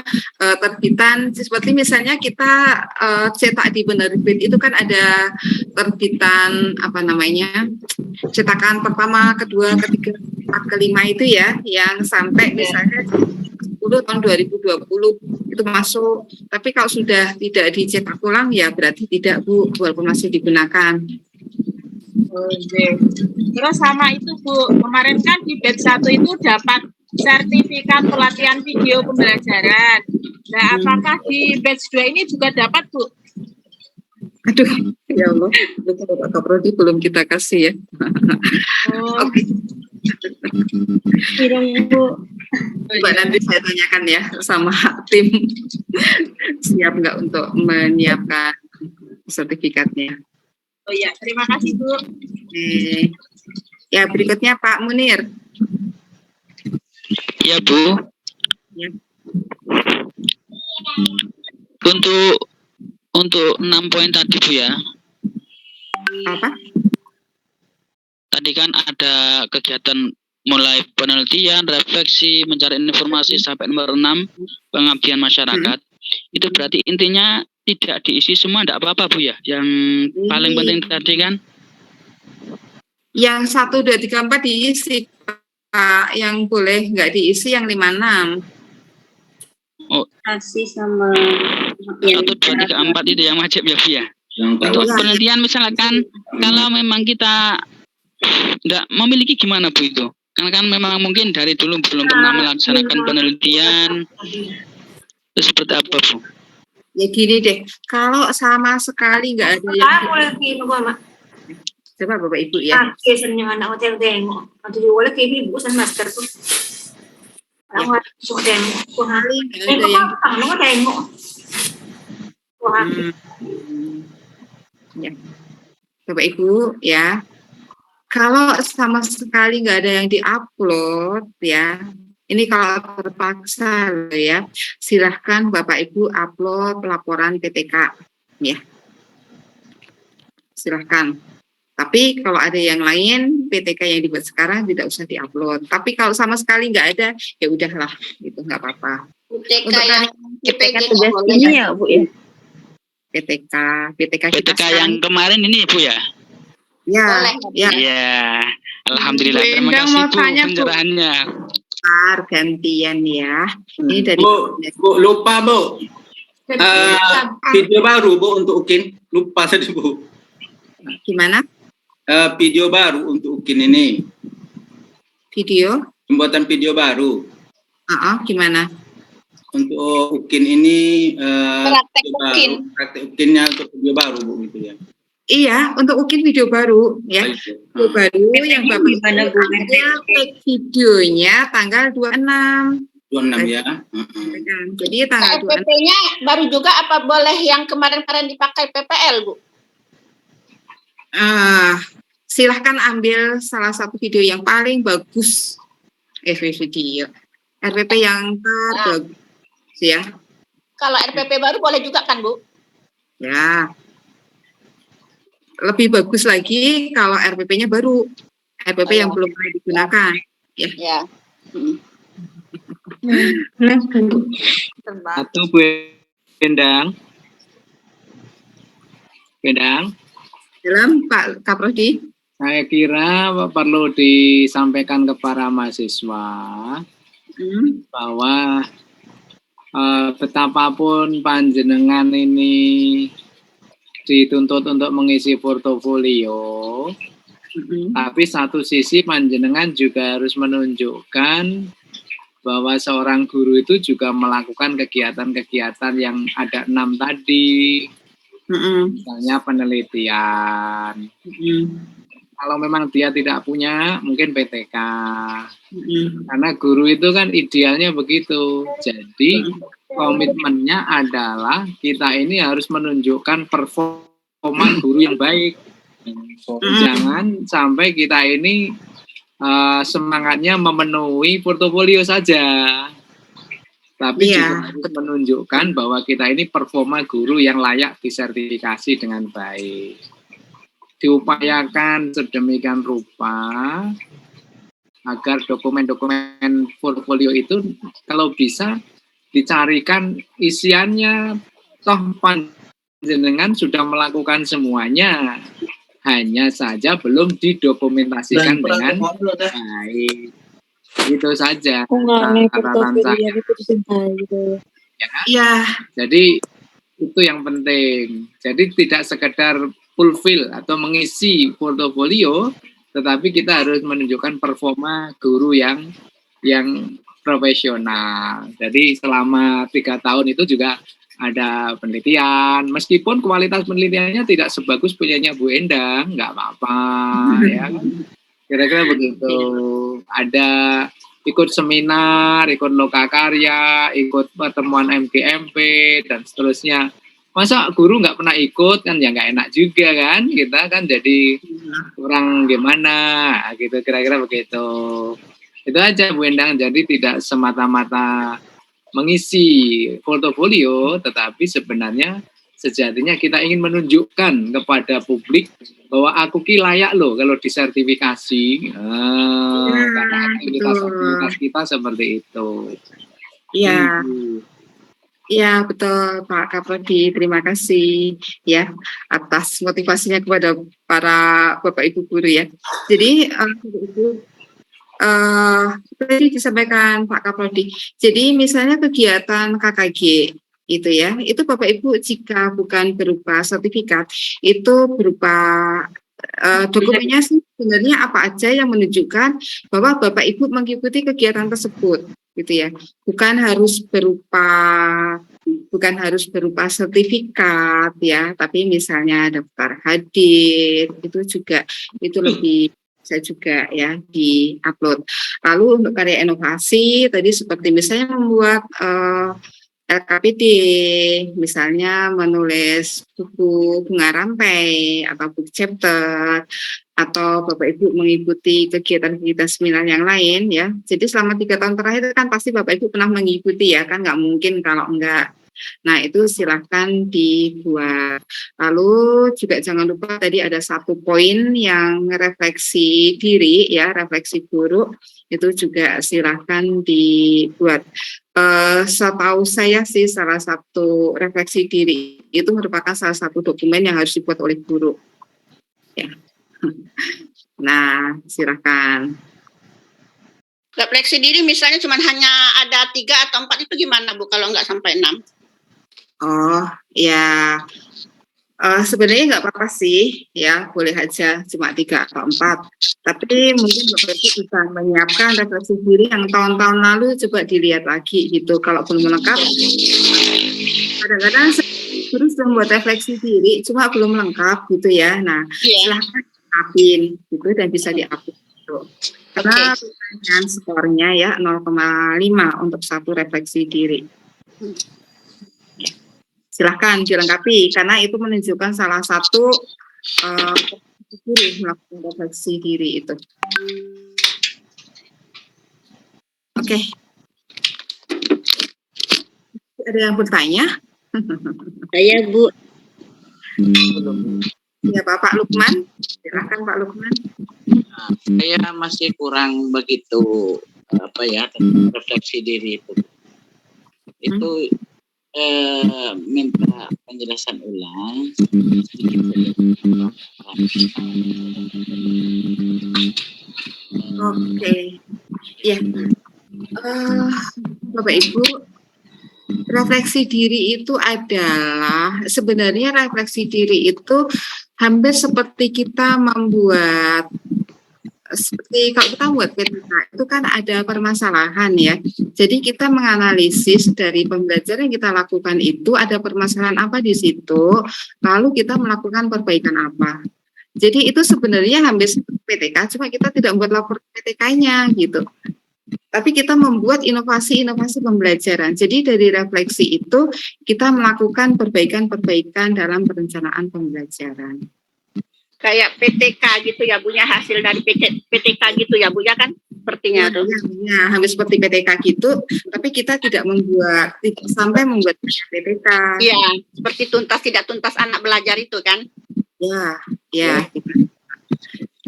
Speaker 1: terbitan seperti misalnya kita cetak di penerbit itu kan ada terbitan cetakan pertama, kedua, ketiga, empat, kelima itu ya yang sampai misalnya 10 tahun 2020 itu masuk. Tapi kalau sudah tidak dicetak ulang ya berarti tidak Bu, walaupun masih digunakan.
Speaker 6: Oke. Terus sama itu Bu, kemarin kan di batch 1 itu dapat sertifikat pelatihan video pembelajaran. Nah, apakah di batch 2 ini juga dapat Bu?
Speaker 1: Aduh, ya Allah, Pak Kaprodi belum kita kasih ya. Oke.
Speaker 6: Bu.
Speaker 1: Mbak nanti saya tanyakan ya sama tim siap nggak untuk menyiapkan sertifikatnya.
Speaker 6: Oh iya, terima kasih Bu.
Speaker 1: Ya berikutnya Pak Munir.
Speaker 12: Iya Bu.
Speaker 1: Ya.
Speaker 12: Untuk 6 poin tadi Bu ya.
Speaker 1: Apa?
Speaker 12: Tadi kan ada kegiatan mulai penelitian, refleksi, mencari informasi sampai nomor 6 pengabdian masyarakat. Itu berarti intinya tidak diisi semua, tidak apa-apa Bu ya. Yang paling penting tadi kan
Speaker 1: yang 1, 2, 3, 4 diisi Pak. Yang boleh nggak diisi yang 5, 6.
Speaker 10: Oh, kasih sama
Speaker 12: 1, 2, 3, 4 itu yang wajib ya Bu ya. Untuk penelitian misalkan kalau memang kita tidak memiliki gimana Bu itu? Kan memang mungkin dari dulu belum pernah melaksanakan penelitian. Itu seperti apa, Bu?
Speaker 1: Ya gini deh, kalau sama sekali nggak ada yang coba Bapak Ibu ya. Sekali nggak ada yang ya. Bapak Ibu ya, kalau sama sekali nggak ada yang diupload ya, ini kalau terpaksa loh ya, silahkan Bapak Ibu upload laporan PTK ya, silahkan. Tapi kalau ada yang lain PTK yang dibuat sekarang tidak usah diupload. Tapi kalau sama sekali nggak ada, ya udahlah, gitu nggak apa-apa.
Speaker 3: PTK yang
Speaker 1: PTK
Speaker 3: tugas
Speaker 1: ini ya Bu ya. PTK kita
Speaker 12: yang kemarin ini Bu ya?
Speaker 1: Ya, ya.
Speaker 12: Iya. Alhamdulillah. Terima
Speaker 1: Endang
Speaker 12: kasih
Speaker 1: mau
Speaker 12: Bu
Speaker 1: tanya, Bu.
Speaker 12: pencerahannya.
Speaker 1: Gantian ya. Ini dari
Speaker 9: Bu, lupa Bu. Video baru Bu untuk UKIN. Lupa tadi Bu.
Speaker 1: Gimana?
Speaker 9: Video baru untuk UKIN ini.
Speaker 1: Video?
Speaker 9: Pembuatan video baru.
Speaker 1: Gimana?
Speaker 9: Untuk UKIN ini
Speaker 3: praktek UKIN.
Speaker 9: Praktek UKIN-nya untuk video baru Bu gitu ya.
Speaker 1: Iya, untuk UKIN video baru ya. Video baru yang Bapak
Speaker 10: gimana, Bu?
Speaker 1: ada take videonya tanggal 26.
Speaker 9: 26 ya.
Speaker 1: Jadi tanggal 26.
Speaker 3: RPP-nya baru juga apa boleh yang kemarin-kemarin dipakai PPL, Bu?
Speaker 1: Silahkan ambil salah satu video yang paling bagus. Video. RPP yang terbagus ya.
Speaker 3: Kalau RPP baru boleh juga kan, Bu?
Speaker 1: Ya. Lebih bagus lagi kalau RPP-nya baru. RPP yang belum pernah digunakan. Ya.
Speaker 13: Satu Bu Endang.
Speaker 1: Dalam Pak Kaprodi.
Speaker 13: Saya kira perlu disampaikan ke para mahasiswa bahwa betapapun panjenengan ini dituntut untuk mengisi portofolio, tapi satu sisi panjenengan juga harus menunjukkan bahwa seorang guru itu juga melakukan kegiatan-kegiatan yang ada 6 tadi, misalnya penelitian. Kalau memang dia tidak punya, mungkin PTK. Karena guru itu kan idealnya begitu. Jadi komitmennya adalah kita ini harus menunjukkan performa guru yang baik. Jangan sampai kita ini semangatnya memenuhi portofolio saja. Tapi juga harus menunjukkan bahwa kita ini performa guru yang layak disertifikasi dengan baik. Diupayakan sedemikian rupa agar dokumen-dokumen portfolio itu kalau bisa dicarikan isiannya, toh panjenengan sudah melakukan semuanya, hanya saja belum didokumentasikan dengan baik. Itu saja catatan saya. Ya, jadi itu yang penting. Jadi tidak sekedar fulfill atau mengisi portofolio, tetapi kita harus menunjukkan performa guru yang profesional. Jadi selama 3 tahun itu juga ada penelitian, meskipun kualitas penelitiannya tidak sebagus punyanya Bu Endang, nggak apa-apa, ya. Kira-kira begitu. Ada ikut seminar, ikut lokakarya, ikut pertemuan MGMP dan seterusnya. Masa guru nggak pernah ikut kan ya nggak enak juga kan, kita kan jadi kurang gimana gitu, kira-kira begitu. Itu aja Bu Endang, jadi tidak semata-mata mengisi portofolio, tetapi sebenarnya sejatinya kita ingin menunjukkan kepada publik bahwa aku ki layak loh kalau disertifikasi. Karena aktivitas kita seperti itu.
Speaker 1: Iya. Ya, betul Pak Kaprodi, terima kasih ya atas motivasinya kepada para Bapak Ibu guru ya. Jadi tadi disampaikan Pak Kaprodi. Jadi misalnya kegiatan KKG itu ya, itu Bapak Ibu jika bukan berupa sertifikat, itu berupa Dokumennya sih sebenarnya apa aja yang menunjukkan bahwa Bapak Ibu mengikuti kegiatan tersebut, gitu ya. Bukan harus berupa sertifikat ya, tapi misalnya daftar hadir itu lebih bisa juga ya di-upload. Lalu untuk karya inovasi tadi seperti misalnya membuat LKPD, misalnya menulis buku bunga rampai atau book chapter, atau Bapak Ibu mengikuti kegiatan-kegiatan seminar yang lain ya. Jadi selama 3 tahun terakhir kan pasti Bapak Ibu pernah mengikuti ya, kan nggak mungkin kalau enggak. Nah itu silahkan dibuat. Lalu juga jangan lupa tadi ada 1 poin yang refleksi diri ya, refleksi buruk, itu juga silahkan dibuat. Setahu saya sih salah satu refleksi diri itu merupakan salah satu dokumen yang harus dibuat oleh guru. Ya. Nah, silakan.
Speaker 3: Refleksi diri misalnya cuma hanya ada 3 atau 4 itu gimana Bu kalau nggak sampai 6?
Speaker 1: Oh, ya. Sebenarnya nggak apa-apa sih, ya boleh aja cuma 3 atau 4. Tapi mungkin Bapak Ibu bisa menyiapkan refleksi diri yang tahun-tahun lalu coba dilihat lagi gitu. Kalau belum lengkap, kadang-kadang terus membuat refleksi diri, cuma belum lengkap gitu ya. Nah, silahkan diapin gitu dan bisa diapin gitu. Karena dengan skornya ya 0,5 untuk 1 refleksi diri. Silahkan dilengkapi karena itu menunjukkan salah satu melakukan refleksi diri itu. Oke. Ada yang bertanya?
Speaker 10: Saya Bu.
Speaker 1: Ya Pak Lukman, silakan Pak Lukman.
Speaker 14: Saya masih kurang begitu refleksi diri itu. Itu minta penjelasan ulang
Speaker 1: Oke, ya, Bapak Ibu, refleksi diri itu adalah sebenarnya refleksi diri itu hampir seperti kita membuat. Seperti kalau kita buat PTK itu kan ada permasalahan ya. Jadi kita menganalisis dari pembelajaran yang kita lakukan itu ada permasalahan apa di situ, lalu kita melakukan perbaikan apa. Jadi itu sebenarnya hampir seperti PTK, cuma kita tidak membuat laporan PTK-nya gitu. Tapi kita membuat inovasi-inovasi pembelajaran. Jadi dari refleksi itu kita melakukan perbaikan-perbaikan dalam perencanaan pembelajaran.
Speaker 3: Kayak PTK gitu ya Bu, ya, hasil dari PTK gitu ya Bu, ya kan sepertinya tuh.
Speaker 1: Ya, hampir seperti PTK gitu, tapi kita tidak sampai membuat PTK.
Speaker 3: Iya, seperti tuntas tidak tuntas anak belajar itu kan.
Speaker 1: Ya.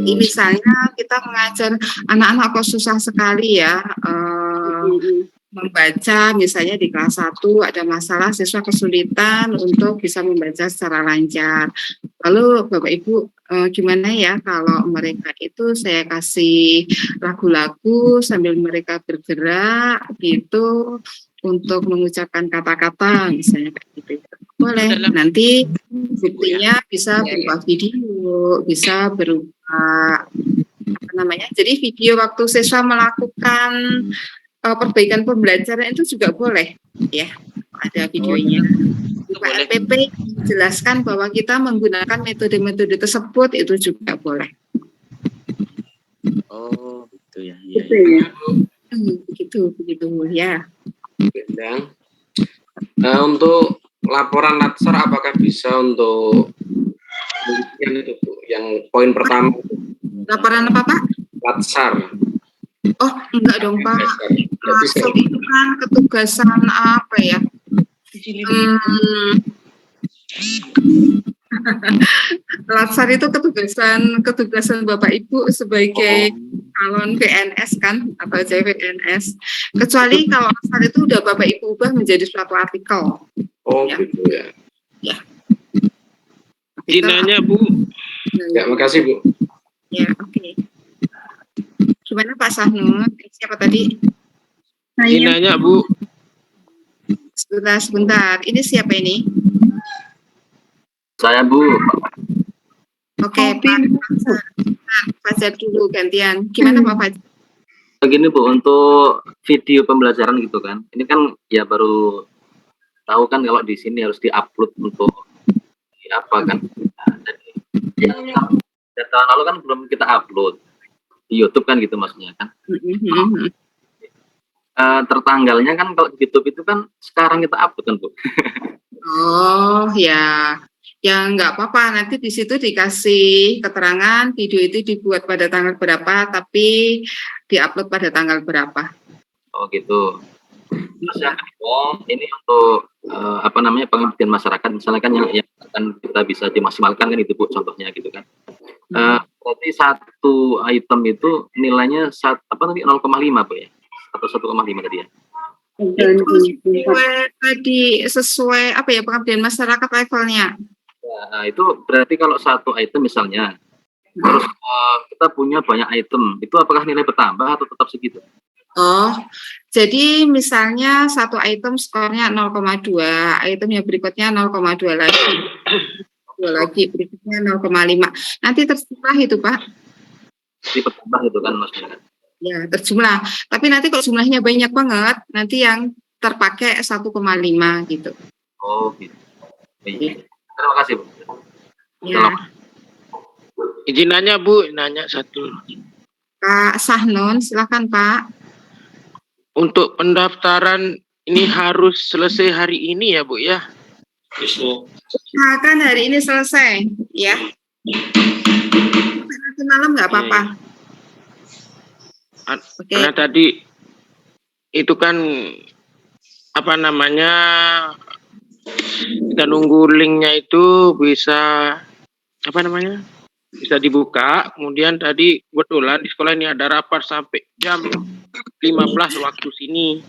Speaker 1: Ini misalnya kita mengajar anak-anak kok susah sekali ya membaca, misalnya di kelas 1 ada masalah siswa kesulitan untuk bisa membaca secara lancar. Lalu Bapak Ibu gimana ya kalau mereka itu saya kasih lagu-lagu sambil mereka bergerak gitu untuk mengucapkan kata-kata misalnya kayak gitu. Boleh. Nanti buktinya bisa berupa video, bisa berupa jadi video waktu siswa melakukan perbaikan pembelajaran itu juga boleh ya, ada videonya. Pak LPP jelaskan bahwa kita menggunakan metode-metode tersebut itu juga boleh.
Speaker 14: Oh gitu ya.
Speaker 1: Begitu ya.
Speaker 8: Nah, untuk laporan latsar apakah bisa untuk itu Bu, yang poin pertama?
Speaker 1: Laporan apa Pak?
Speaker 8: Latsar.
Speaker 1: Oh enggak dong Pak. Latsar itu kan ketugasan apa ya? Latsar itu ketugasan Bapak Ibu sebagai calon PNS kan atau CPNS. Kecuali kalau latsar itu udah Bapak Ibu ubah menjadi suatu artikel.
Speaker 8: Oh ya. Gitu ya.
Speaker 1: Ya.
Speaker 8: Dinanya Bu. Ya, makasih Bu.
Speaker 1: Ya, oke. Gimana Pak Sahnun? Siapa tadi?
Speaker 8: Dinanya Bu.
Speaker 1: Sebentar. Ini siapa ini?
Speaker 15: Saya Bu.
Speaker 1: Oke, Pak Fajar dulu gantian. Gimana Pak Fajar?
Speaker 15: Begini Bu, untuk video pembelajaran gitu kan, ini kan ya baru tahu kan kalau di sini harus diupload untuk apa kan. Nah, jadi ya, tahun lalu kan belum kita upload di YouTube kan gitu maksudnya kan. Tertanggalnya kan kalau di YouTube itu kan sekarang kita upload kan Bu.
Speaker 1: Oh ya, ya nggak apa-apa. Nanti di situ dikasih keterangan video itu dibuat pada tanggal berapa, tapi diupload pada tanggal berapa.
Speaker 15: Oh gitu. Terus yang kedua, ini untuk apa namanya pengabdian masyarakat, misalnya kan yang akan kita bisa dimaksimalkan kan itu Bu contohnya gitu kan. Berarti satu item itu nilainya 0,5 Bu ya, atau 1,5 tadi ya.
Speaker 1: Itu sesuai apa ya pengabdian masyarakat levelnya.
Speaker 15: Nah, itu berarti kalau satu item misalnya terus kita punya banyak item, itu apakah nilai bertambah atau tetap segitu?
Speaker 1: Oh, jadi misalnya satu item skornya 0,2, item yang berikutnya 0,2 lagi, 2 lagi, berikutnya 0,5. Nanti terserah itu Pak.
Speaker 15: Jadi bertambah itu kan maksudnya.
Speaker 1: Ya, terjumlah. Tapi nanti kalau jumlahnya banyak banget, nanti yang terpakai 1,5 gitu.
Speaker 15: Oh, gitu. Terima kasih, Bu.
Speaker 1: Ya.
Speaker 16: Izinannya Bu, nanya satu.
Speaker 1: Pak Sahnon, silakan Pak.
Speaker 16: Untuk pendaftaran ini harus selesai hari ini ya Bu ya?
Speaker 1: Nah, kan hari ini selesai, ya. Nanti malam nggak apa-apa.
Speaker 16: Karena tadi itu kan apa namanya kita nunggu linknya itu bisa apa namanya bisa dibuka, kemudian tadi kebetulan di sekolah ini ada rapat sampai jam 15 waktu sini.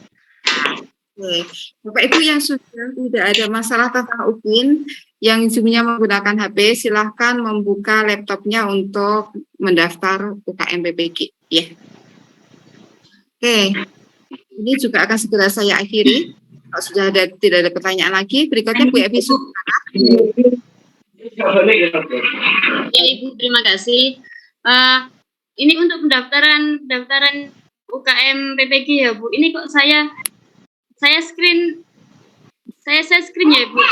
Speaker 1: Oke. Bapak Ibu yang sudah tidak ada masalah tentang UPIN, yang Zoom-nya menggunakan HP, silahkan membuka laptopnya untuk mendaftar UKM PPG. Ya. Oke, ini juga akan segera saya akhiri. Kalau sudah tidak ada pertanyaan lagi, berikutnya Bu Evi Sukarna.
Speaker 17: Ya Ibu, terima kasih. Ini untuk pendaftaran UKM PPG ya Bu. Ini kok saya screen ya Bu.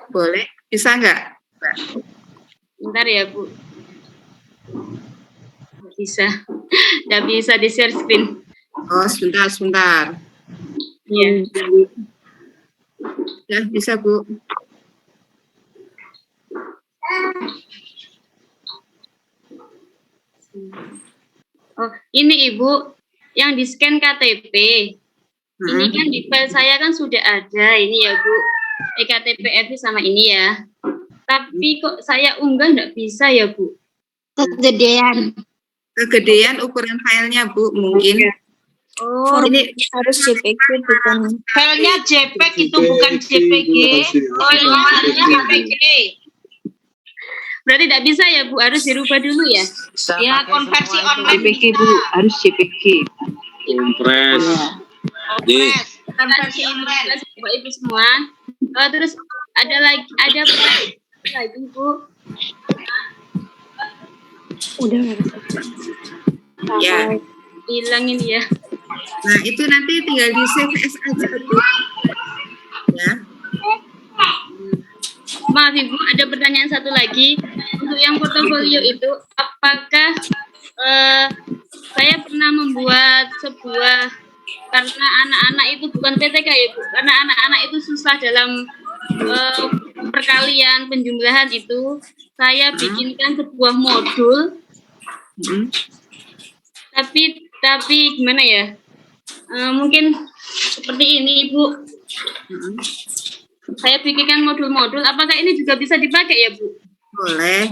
Speaker 1: Boleh, bisa nggak?
Speaker 17: Bentar ya Bu. Nggak bisa di share screen.
Speaker 1: Oh, sebentar.
Speaker 17: Iya.
Speaker 1: Ya, bisa Bu.
Speaker 17: Oh, ini Ibu yang di scan KTP. Ini kan di file saya kan sudah ada ini ya Bu. EKTP FI sama ini ya. Tapi kok saya unggah nggak bisa ya Bu?
Speaker 1: Kegedean ukuran filenya Bu mungkin.
Speaker 17: Oh,
Speaker 1: ini
Speaker 6: harus JPG bukan. Filenya JPEG itu bukan JPG.
Speaker 17: Filenya JPG. Berarti tidak bisa ya Bu, harus dirubah dulu ya?
Speaker 6: Ya, konversi online
Speaker 18: JPG Bu, harus JPG.
Speaker 9: Kompres.
Speaker 17: Konversi online Bapak Ibu semua. Terus ada pertanyaan lagi Bu.
Speaker 7: Udah
Speaker 1: ya.
Speaker 17: Hilang ini ya.
Speaker 1: Nah, itu nanti tinggal di save as aja Bu. Ya.
Speaker 17: Maaf Ibu, ada pertanyaan satu lagi. Untuk yang portofolio itu, apakah saya pernah membuat sebuah, karena anak-anak itu bukan PTK ya Bu, karena anak-anak itu susah dalam perkalian penjumlahan itu, saya bikinkan sebuah modul. Tapi gimana ya? Mungkin seperti ini Ibu. Saya bikinkan modul-modul. Apakah ini juga bisa dipakai ya Bu?
Speaker 1: Boleh.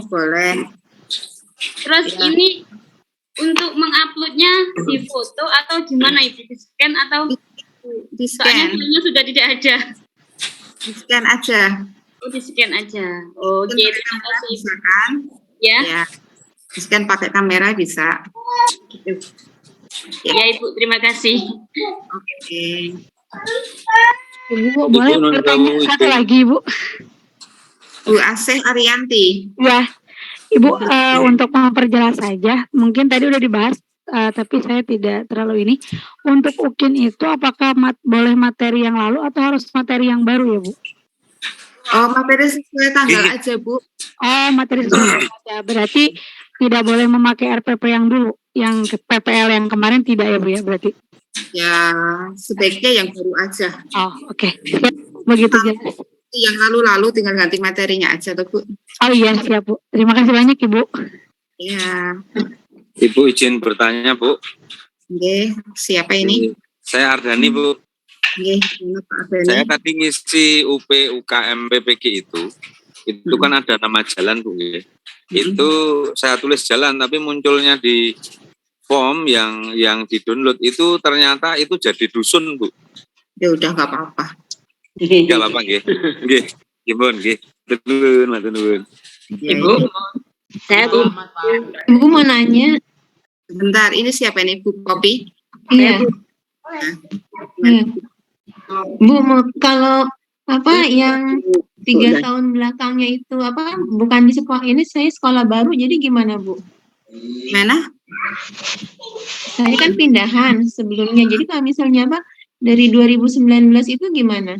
Speaker 17: Terus ini untuk menguploadnya di foto atau gimana Ibu? Di scan atau?
Speaker 1: Di scan.
Speaker 17: Soalnya sudah tidak ada.
Speaker 1: Di scan aja.
Speaker 17: Oh, di scan aja. Oke, terima kasih.
Speaker 1: Misalkan.
Speaker 17: Ya.
Speaker 1: Di scan pakai kamera bisa.
Speaker 17: Gitu. Ya Ibu, terima kasih.
Speaker 1: Oke.
Speaker 11: Ibu, boleh
Speaker 16: Ibu, nun
Speaker 11: bertanya
Speaker 16: sewu,
Speaker 11: satu
Speaker 16: izin.
Speaker 11: lagi, Ibu?
Speaker 1: Bu Asih Arianti.
Speaker 11: Ya, Ibu, untuk memperjelas saja, mungkin tadi udah dibahas, tapi saya tidak terlalu ini. Untuk UKIN itu apakah boleh materi yang lalu atau harus materi yang baru ya, Bu?
Speaker 1: Oh, materi sesuai tanggal aja, Bu.
Speaker 11: Oh, materi sesuai aja. Berarti tidak boleh memakai RPP yang dulu, yang PPL yang kemarin tidak ya, Bu ya, berarti?
Speaker 1: Ya, sebaiknya yang baru aja.
Speaker 11: Oh, oke. Siap, begitu jelas.
Speaker 1: Yang lalu-lalu tinggal ganti materinya aja tuh, Bu.
Speaker 11: Oh iya, siap, Bu. Terima kasih banyak, Ibu.
Speaker 1: Iya.
Speaker 16: Ibu izin bertanya, Bu.
Speaker 1: Oke, siapa ini?
Speaker 16: Saya Ardani, Bu.
Speaker 1: Oke, Pak Ardani.
Speaker 16: Saya tadi ngisi UP UKM PPG itu kan ada nama jalan, Bu. Itu saya tulis jalan, tapi munculnya di form yang di-download itu ternyata itu jadi dusun, Bu.
Speaker 1: Ya udah nggak apa-apa.
Speaker 16: Nggak apa-apa, nggih. Nggih. Nggih, nggih. Nuwun, matur nuwun.
Speaker 1: Ibu,
Speaker 10: Saya Bu.
Speaker 19: Ibu mau nanya.
Speaker 1: Bentar, ini siapa ini Bu Kopi?
Speaker 19: Iya. Iya. Bu, kalau apa yang 3 tahun belakangnya itu apa bukan di sekolah ini, saya sekolah baru, jadi gimana, Bu?
Speaker 1: Mana?
Speaker 19: Saya kan pindahan sebelumnya, jadi kalau misalnya apa dari 2019 itu gimana?